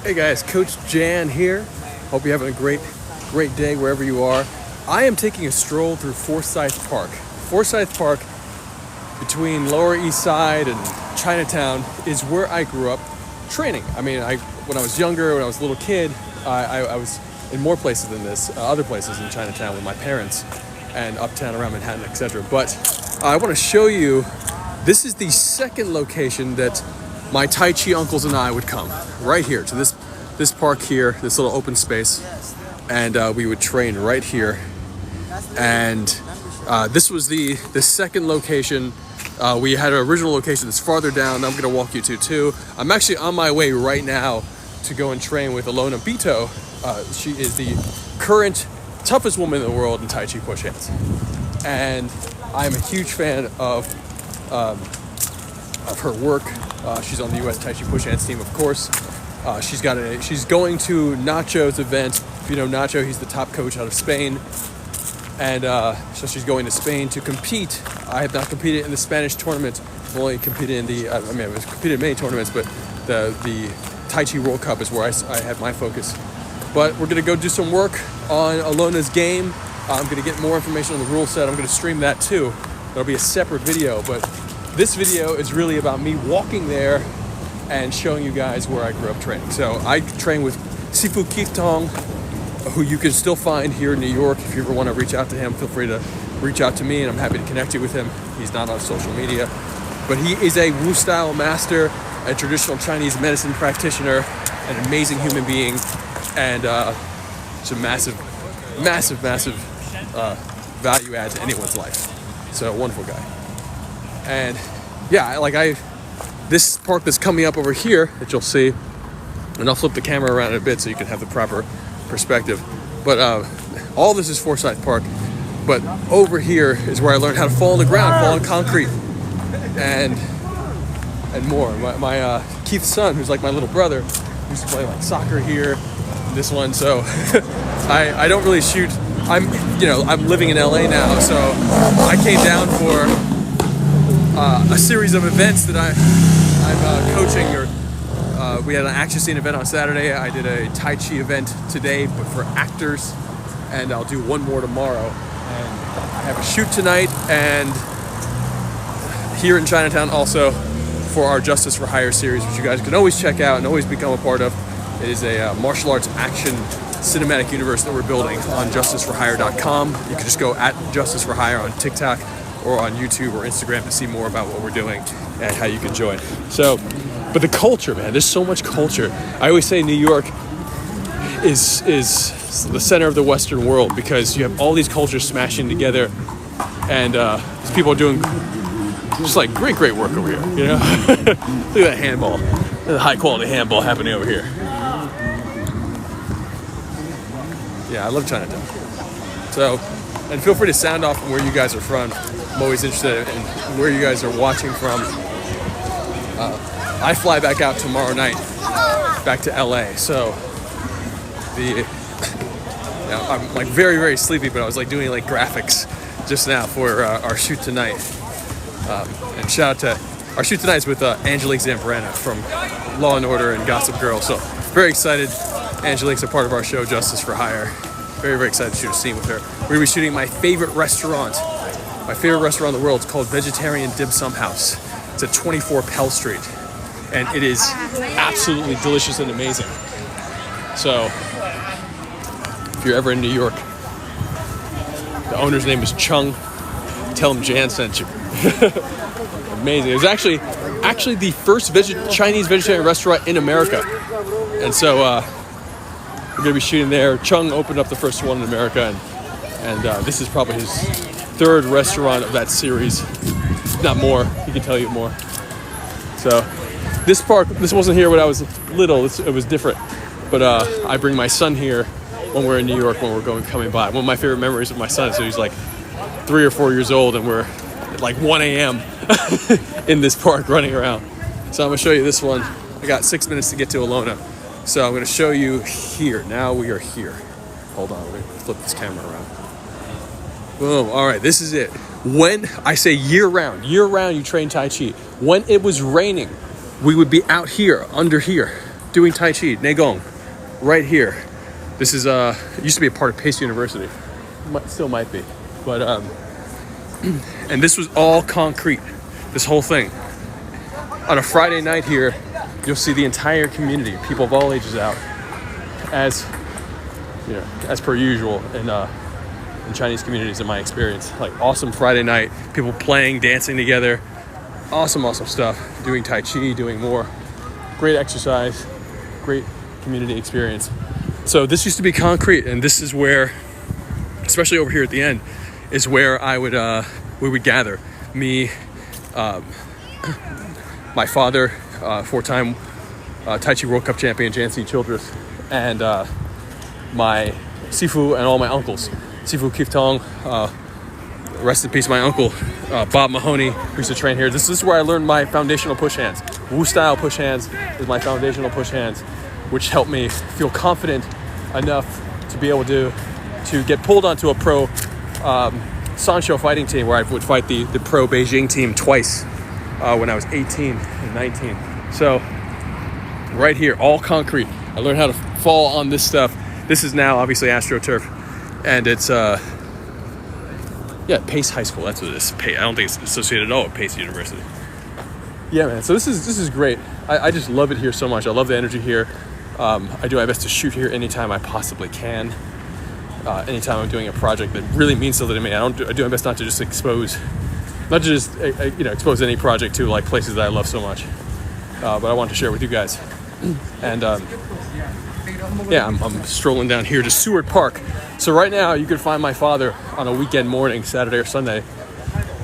Hey guys, Coach Jan here. Hope you're having a great day wherever you are. I am taking a stroll through Forsyth Park. Forsyth Park, between Lower East Side and Chinatown, is where I grew up training. I mean, when I was younger, when I was a little kid, I was in more places than this, other places in Chinatown with my parents and uptown around Manhattan, etc. But I want to show you, this is the second location that my Tai Chi uncles and I would come, right here to this park here, this little open space, and we would train right here. And this was the second location. We had an original location that's farther down that I'm going to walk you to too. I'm actually on my way right now to go and train with Alona Bito. She is the current toughest woman in the world in Tai Chi push hands, and I'm a huge fan of her work. She's on the U.S. Tai Chi push hands team, of course. She's going to Nacho's event. If you know Nacho, he's the top coach out of Spain. And so she's going to Spain to compete. I have not competed in the Spanish tournament. I've only competed in I've competed in many tournaments, but the Tai Chi World Cup is where I had my focus. But we're gonna go do some work on Alona's game. I'm gonna get more information on the rule set. I'm gonna stream that too. That'll be a separate video, but this video is really about me walking there and showing you guys where I grew up training. So I train with Sifu Keith Tong, who you can still find here in New York. If you ever want to reach out to him, feel free to reach out to me, and I'm happy to connect you with him. He's not on social media, but he is a Wu style master, a traditional Chinese medicine practitioner, an amazing human being, and it's a massive value add to anyone's life. So, wonderful guy. And yeah, this park that's coming up over here that you'll see, and I'll flip the camera around in a bit so you can have the proper perspective. But all this is Forsyth Park, but over here is where I learned how to fall on the ground, fall on concrete, and more. My Keith's son, who's like my little brother, used to play like soccer here. This one, so I don't really shoot. I'm living in LA now, so I came down for a series of events that I'm coaching. We had an action scene event on Saturday. I did a Tai Chi event today, but for actors, and I'll do one more tomorrow. And I have a shoot tonight, and here in Chinatown also for our Justice for Hire series, which you guys can always check out and always become a part of. It is a martial arts action cinematic universe that we're building on justiceforhire.com. You can just go at Justice for Hire on TikTok or on YouTube or Instagram to see more about what we're doing and how you can join. So, but the culture, man, there's so much culture. I always say New York is the center of the Western world because you have all these cultures smashing together, and these people are doing just like great work over here, you know? Look at that handball. There's a high quality handball happening over here. Yeah, I love Chinatown. So, and feel free to sound off from where you guys are from. I'm always interested in where you guys are watching from. I fly back out tomorrow night, back to LA. So I'm like very sleepy, but I was like doing like graphics just now for our shoot tonight. And shout out to our shoot tonight is with Angelique Zambrana from Law and Order and Gossip Girl. So very excited. Angelique's a part of our show, Justice for Hire. Very excited to shoot a scene with her. We're gonna be shooting my favorite restaurant in the world. It's called Vegetarian Dim Sum House. It's at 24 Pell Street, and it is absolutely delicious and amazing. So if you're ever in New York, the owner's name is Chung. Tell him Jan sent you. Amazing. It was actually the first Chinese vegetarian restaurant in America, and so we're gonna be shooting there. Chung opened up the first one in America, and this is probably his third restaurant of that series, not more. He can tell you more. So this park, this wasn't here when I was little. It was different, but I bring my son here when we're in New York, when we're coming by. One of my favorite memories of my son, so he's like 3 or 4 years old, and we're at like 1 a.m. in this park running around. So I'm gonna show you this one. I got 6 minutes to get to Alona, so I'm gonna show you here. Now we are here. Hold on, let me flip this camera around. Boom. All right, this is it. When I say year round you train Tai Chi. When it was raining, we would be out here, under here, doing Tai Chi, Neigong, right here. This is it used to be a part of Pace University. Still might be. But and this was all concrete, this whole thing. On a Friday night here, you'll see the entire community, people of all ages out, as you know, as per usual in Chinese communities in my experience. Like awesome Friday night, people playing, dancing together, awesome stuff, doing Tai Chi, doing more, great exercise, great community experience. So this used to be concrete, and this is where, especially over here at the end, is where we would gather. Me, my father, four-time Tai Chi World Cup champion Jancy Childress, and my Sifu and all my uncles. Sifu Kif Tong, rest in peace, my uncle, Bob Mahoney, who used to train here. This is where I learned my foundational push hands. Wu style push hands is my foundational push hands, which helped me feel confident enough to be able to get pulled onto a pro Sanshou fighting team, where I would fight the pro Beijing team twice when I was 18 and 19. So right here, all concrete. I learned how to fall on this stuff. This is now obviously AstroTurf, and it's Pace High School. That's what it is. I don't think it's associated at all with Pace University. Yeah, man. So this is great. I just love it here so much. I love the energy here. I do my best to shoot here anytime I possibly can. Anytime I'm doing a project that really means something to me, I do my best not to just expose any project to like places that I love so much. But I want to share it with you guys. And I'm strolling down here to Seward Park. So right now you can find my father on a weekend morning, Saturday or Sunday,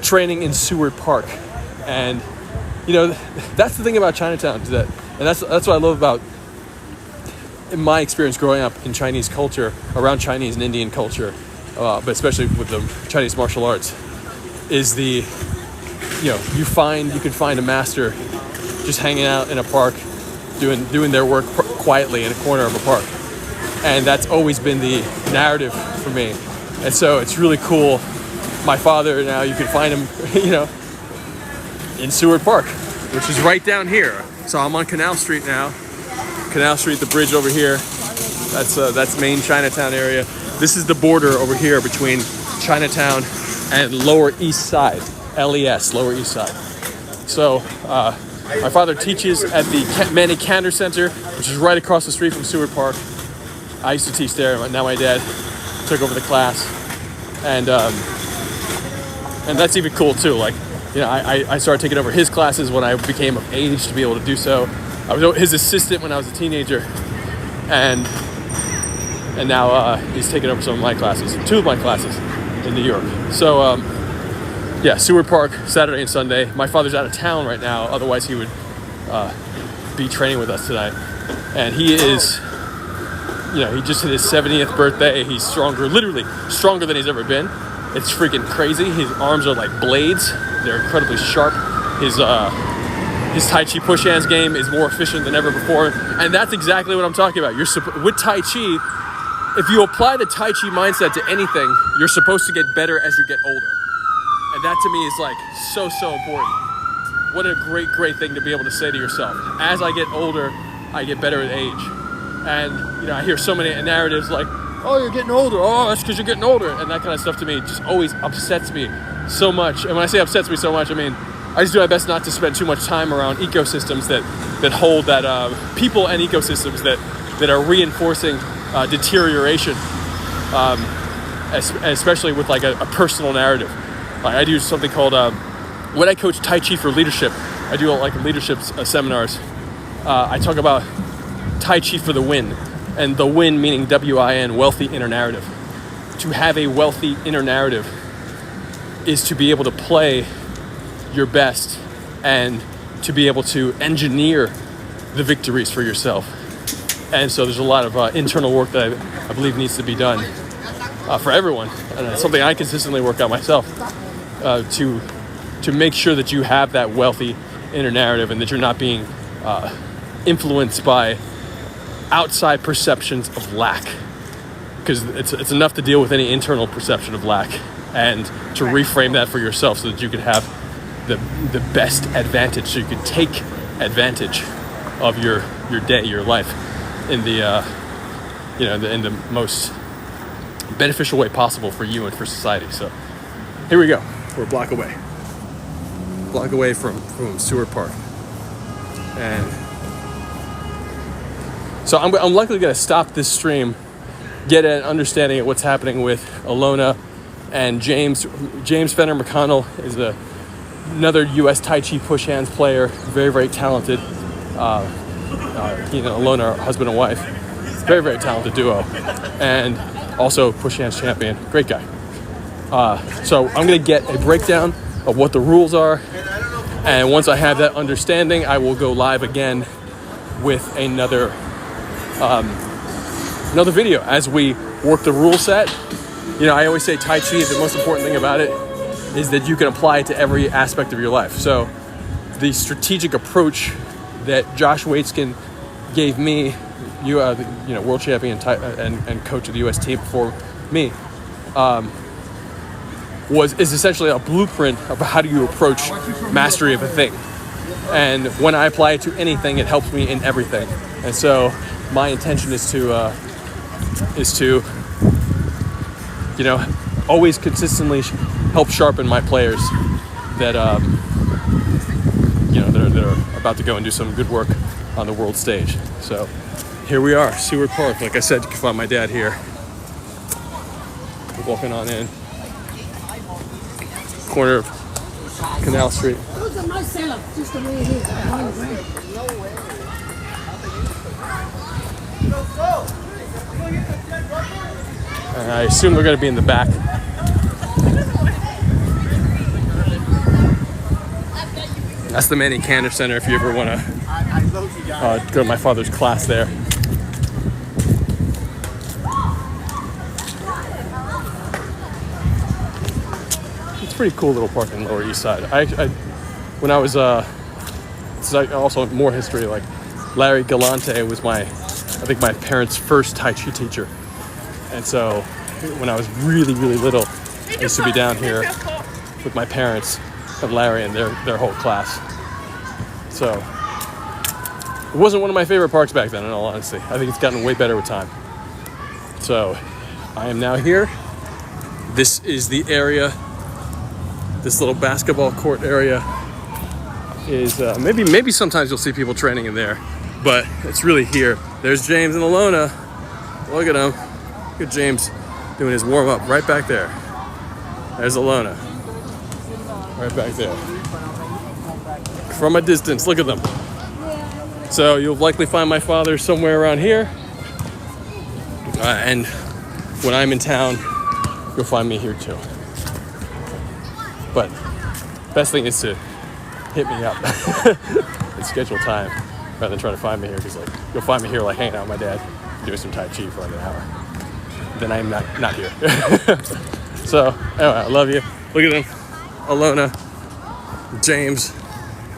training in Seward Park. And that's the thing about Chinatown, and that's what I love about, in my experience growing up in Chinese culture, around Chinese and Indian culture, but especially with the Chinese martial arts, is you can find a master just hanging out in a park, doing their work quietly in a corner of a park. And that's always been the narrative for me. And so it's really cool. My father, now you can find him, in Seward Park, which is right down here. So I'm on Canal Street now. Canal Street, the bridge over here. That's main Chinatown area. This is the border over here between Chinatown and Lower East Side, LES, Lower East Side. So my father teaches at the Manny Cantor Center, which is right across the street from Seward Park. I used to teach there, but now my dad took over the class, and that's even cool too. Like, I started taking over his classes when I became of age to be able to do so. I was his assistant when I was a teenager, and now he's taken over some of my classes, two of my classes in New York. So Seward Park, Saturday and Sunday. My father's out of town right now, otherwise he would be training with us tonight. And he is, he just hit his 70th birthday. He's literally stronger than he's ever been. It's freaking crazy. His arms are like blades. They're incredibly sharp. His Tai Chi push hands game is more efficient than ever before. And that's exactly what I'm talking about. With Tai Chi, if you apply the Tai Chi mindset to anything, you're supposed to get better as you get older. And that to me is like so important. What a great thing to be able to say to yourself. As I get older, I get better at age. And, I hear so many narratives like, oh, you're getting older. Oh, that's because you're getting older. And that kind of stuff to me just always upsets me so much. And when I say upsets me so much, I mean, I just do my best not to spend too much time around ecosystems that hold that, people and ecosystems that are reinforcing deterioration, especially with like a personal narrative. Like I do something called, when I coach Tai Chi for leadership, I do like leadership seminars. I talk about Tai Chi for the win, and the win meaning WIN, wealthy inner narrative. To have a wealthy inner narrative is to be able to play your best and to be able to engineer the victories for yourself. And so there's a lot of internal work that I believe needs to be done for everyone. And it's something I consistently work on myself to make sure that you have that wealthy inner narrative and that you're not being influenced by outside perceptions of lack. Because it's enough to deal with any internal perception of lack and to reframe that for yourself so that you can have the best advantage, so you can take advantage of your your day, your life, in the in the most beneficial way possible for you and for society. So here we go. We're a block away from Seward Park, and so I'm likely going to stop this stream, get an understanding of what's happening with Alona and James Fenner McConnell is another U.S. Tai Chi push hands player, very, very talented. He and Alona are husband and wife, very, very talented duo, and also push hands champion, great guy. So I'm going to get a breakdown of what the rules are, and once I have that understanding, I will go live again with another video as we work the rule set. I always say Tai Chi, the most important thing about it is that you can apply it to every aspect of your life. So the strategic approach that Josh Waitzkin gave me, world champion and coach of the U.S. team before me, is essentially a blueprint of how do you approach mastery of a thing. And when I apply it to anything, it helps me in everything. And so my intention is to always consistently help sharpen my players that that are about to go and do some good work on the world stage. So here we are, Seward Park. Like I said, you can find my dad here. We're walking on in. Corner of Canal Street. It was a nice setup, just the way it is. And I assume they're going to be in the back. That's the Manny Cantor Center if you ever want to go to my father's class there. It's a pretty cool little park in Lower East Side. When I was, it's like also more history, like Larry Galante was my parents' first Tai Chi teacher. And so when I was really, really little, I used to be down here with my parents and Larry and their whole class. So it wasn't one of my favorite parks back then, in all honesty. I think it's gotten way better with time. So I am now here. This is the area. This little basketball court area is maybe sometimes you'll see people training in there, but it's really here. There's James and Alona. Look at him. Look at James doing his warm-up right back there. There's Alona. Right back there. From a distance, look at them. So you'll likely find my father somewhere around here. And when I'm in town, you'll find me here too. But best thing is to hit me up and schedule time rather than try to find me here, because you'll find me here hanging out with my dad, doing some Tai Chi for an hour. Then I'm not here. So anyway, I love you. Look at them, Alona, James.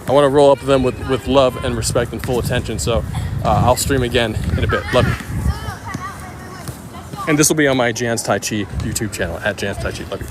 I want to roll up with them with love and respect and full attention. So I'll stream again in a bit. Love you. And this will be on my Jan's Tai Chi YouTube channel, @Jan's Tai Chi. Love you.